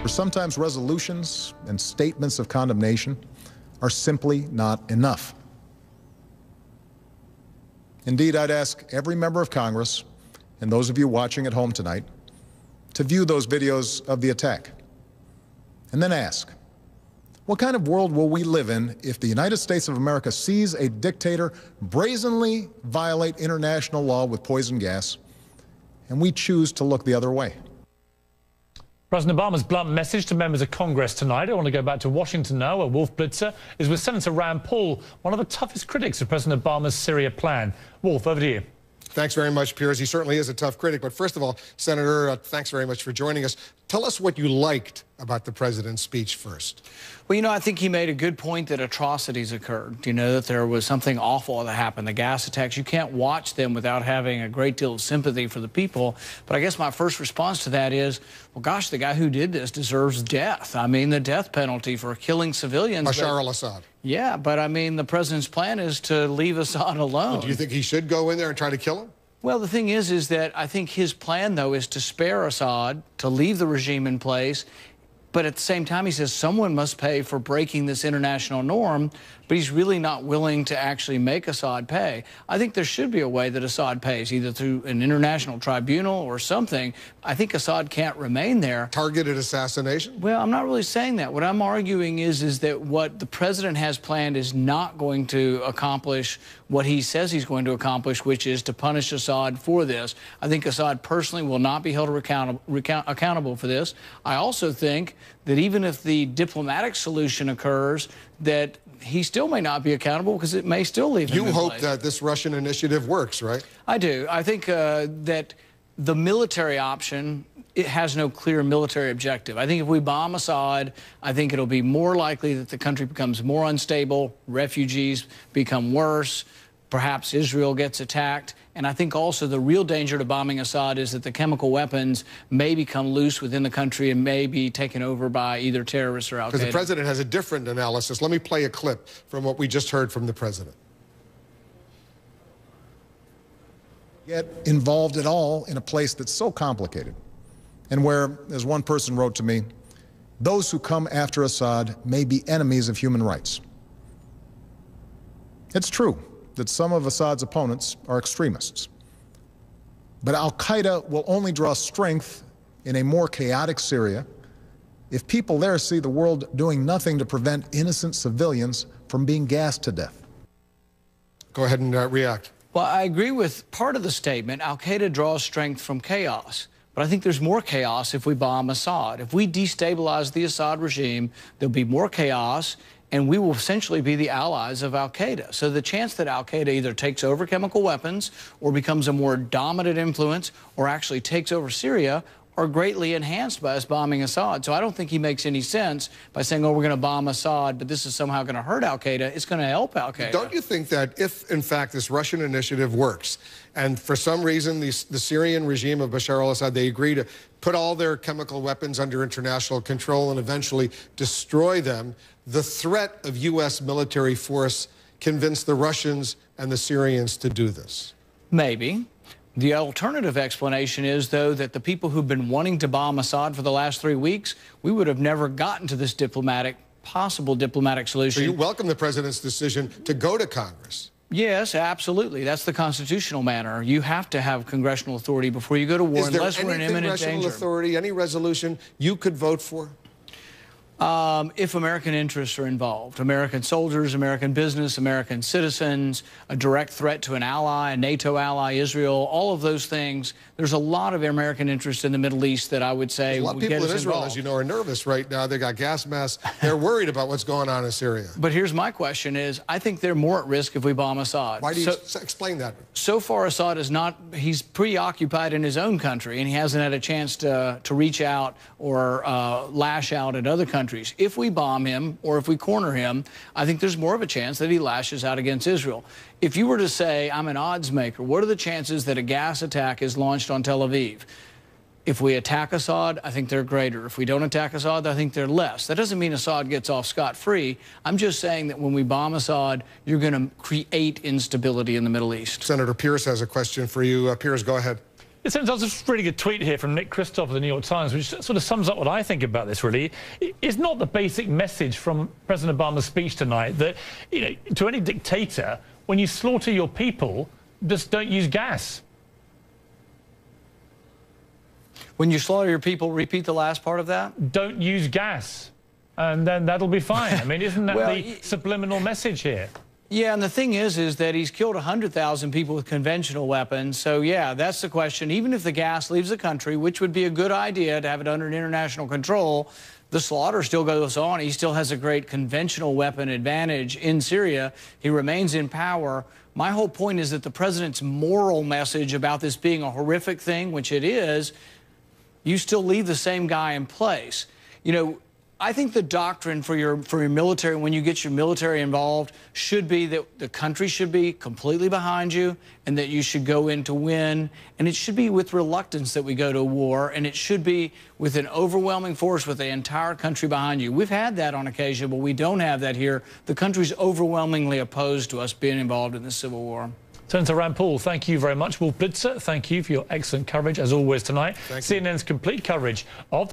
Or sometimes resolutions and statements of condemnation are simply not enough. Indeed, I'd ask every member of Congress and those of you watching at home tonight to view those videos of the attack and then ask, what kind of world will we live in if the United States of America sees a dictator brazenly violate international law with poison gas and we choose to look the other way? President Obama's blunt message to members of Congress tonight. I want to go back to Washington now, where Wolf Blitzer is with Senator Rand Paul, one of the toughest critics of President Obama's Syria plan. Wolf, over to you. Thanks very much, Piers. He certainly is a tough critic. But first of all, Senator, thanks very much for joining us. Tell us what you liked about the president's speech first. Well, you know, I think he made a good point that atrocities occurred. You know, that there was something awful that happened, the gas attacks. You can't watch them without having a great deal of sympathy for the people. But I guess my first response to that is, well, gosh, the guy who did this deserves death. I mean, the death penalty for killing civilians. Bashar al-Assad. Yeah, but I mean, the president's plan is to leave Assad alone. Well, do you think he should go in there and try to kill him? Well, the thing is that I think his plan, though, is to spare Assad, to leave the regime in place. But at the same time, he says someone must pay for breaking this international norm, but he's really not willing to actually make Assad pay. I think there should be a way that Assad pays, either through an international tribunal or something. I think Assad can't remain there. Targeted assassination? Well, I'm not really saying that. What I'm arguing is that what the president has planned is not going to accomplish what he says he's going to accomplish, which is to punish Assad for this. I think Assad personally will not be held accountable for this. I also think that even if the diplomatic solution occurs, that he still may not be accountable because it may still leave him in place. You hope that this Russian initiative works, right? I do. I think that the military option, it has no clear military objective. I think if we bomb Assad, I think it'll be more likely that the country becomes more unstable, refugees become worse, perhaps Israel gets attacked. And I think also the real danger to bombing Assad is that the chemical weapons may become loose within the country and may be taken over by either terrorists or al-Qaeda. Because the president has a different analysis. Let me play a clip from what we just heard from the president. Get involved at all in a place that's so complicated and where, as one person wrote to me, those who come after Assad may be enemies of human rights. It's true that some of Assad's opponents are extremists. But al-Qaeda will only draw strength in a more chaotic Syria if people there see the world doing nothing to prevent innocent civilians from being gassed to death. Go ahead and react. Well, I agree with part of the statement. Al-Qaeda draws strength from chaos. But I think there's more chaos if we bomb Assad. If we destabilize the Assad regime, there'll be more chaos, and we will essentially be the allies of al-Qaeda. So the chance that al-Qaeda either takes over chemical weapons or becomes a more dominant influence or actually takes over Syria are greatly enhanced by us bombing Assad. So I don't think he makes any sense by saying, oh, we're going to bomb Assad, but this is somehow going to hurt al-Qaeda. It's going to help al-Qaeda. Don't you think that if, in fact, this Russian initiative works, and for some reason the Syrian regime of Bashar al-Assad, they agree to put all their chemical weapons under international control and eventually destroy them, the threat of U.S. military force convinced the Russians and the Syrians to do this? Maybe. The alternative explanation is, though, that the people who've been wanting to bomb Assad for the last 3 weeks, we would have never gotten to this possible diplomatic solution. So you welcome the president's decision to go to Congress? Yes, absolutely. That's the constitutional manner. You have to have congressional authority before you go to war, unless we're in imminent danger. Is there any congressional authority, any resolution you could vote for? If American interests are involved, American soldiers, American business, American citizens, a direct threat to an ally, a NATO ally, Israel, all of those things, there's a lot of American interest in the Middle East that I would say would get us involved. A lot of people in Israel, as you know, are nervous right now. They got gas masks. They're worried about what's going on in Syria. But here's my question is, I think they're more at risk if we bomb Assad. Why do you explain that? So far, Assad is not, he's preoccupied in his own country, and he hasn't had a chance to reach out or lash out at other countries. If we bomb him or if we corner him, I think there's more of a chance that he lashes out against Israel. If you were to say, I'm an odds maker, what are the chances that a gas attack is launched on Tel Aviv? If we attack Assad, I think they're greater. If we don't attack Assad, I think they're less. That doesn't mean Assad gets off scot-free. I'm just saying that when we bomb Assad, you're going to create instability in the Middle East. Senator Pierce has a question for you. Pierce, go ahead. There's a really good tweet here from Nick Kristof of the New York Times, which sort of sums up what I think about this, really. It's not the basic message from President Obama's speech tonight that, you know, to any dictator, when you slaughter your people, just don't use gas. When you slaughter your people, repeat the last part of that? Don't use gas, and then that'll be fine. I mean, isn't that Well, the subliminal message here? Yeah, and the thing is that he's killed 100,000 people with conventional weapons. So, yeah, that's the question. Even if the gas leaves the country, which would be a good idea to have it under international control, the slaughter still goes on. He still has a great conventional weapon advantage in Syria. He remains in power. My whole point is that the president's moral message about this being a horrific thing, which it is, you still leave the same guy in place. You know, I think the doctrine for your military, when you get your military involved, should be that the country should be completely behind you and that you should go in to win. And it should be with reluctance that we go to war, and it should be with an overwhelming force with the entire country behind you. We've had that on occasion, but we don't have that here. The country's overwhelmingly opposed to us being involved in the Civil War. Senator Rand Paul, thank you very much. Wolf Blitzer, thank you for your excellent coverage, as always, tonight. CNN's complete coverage of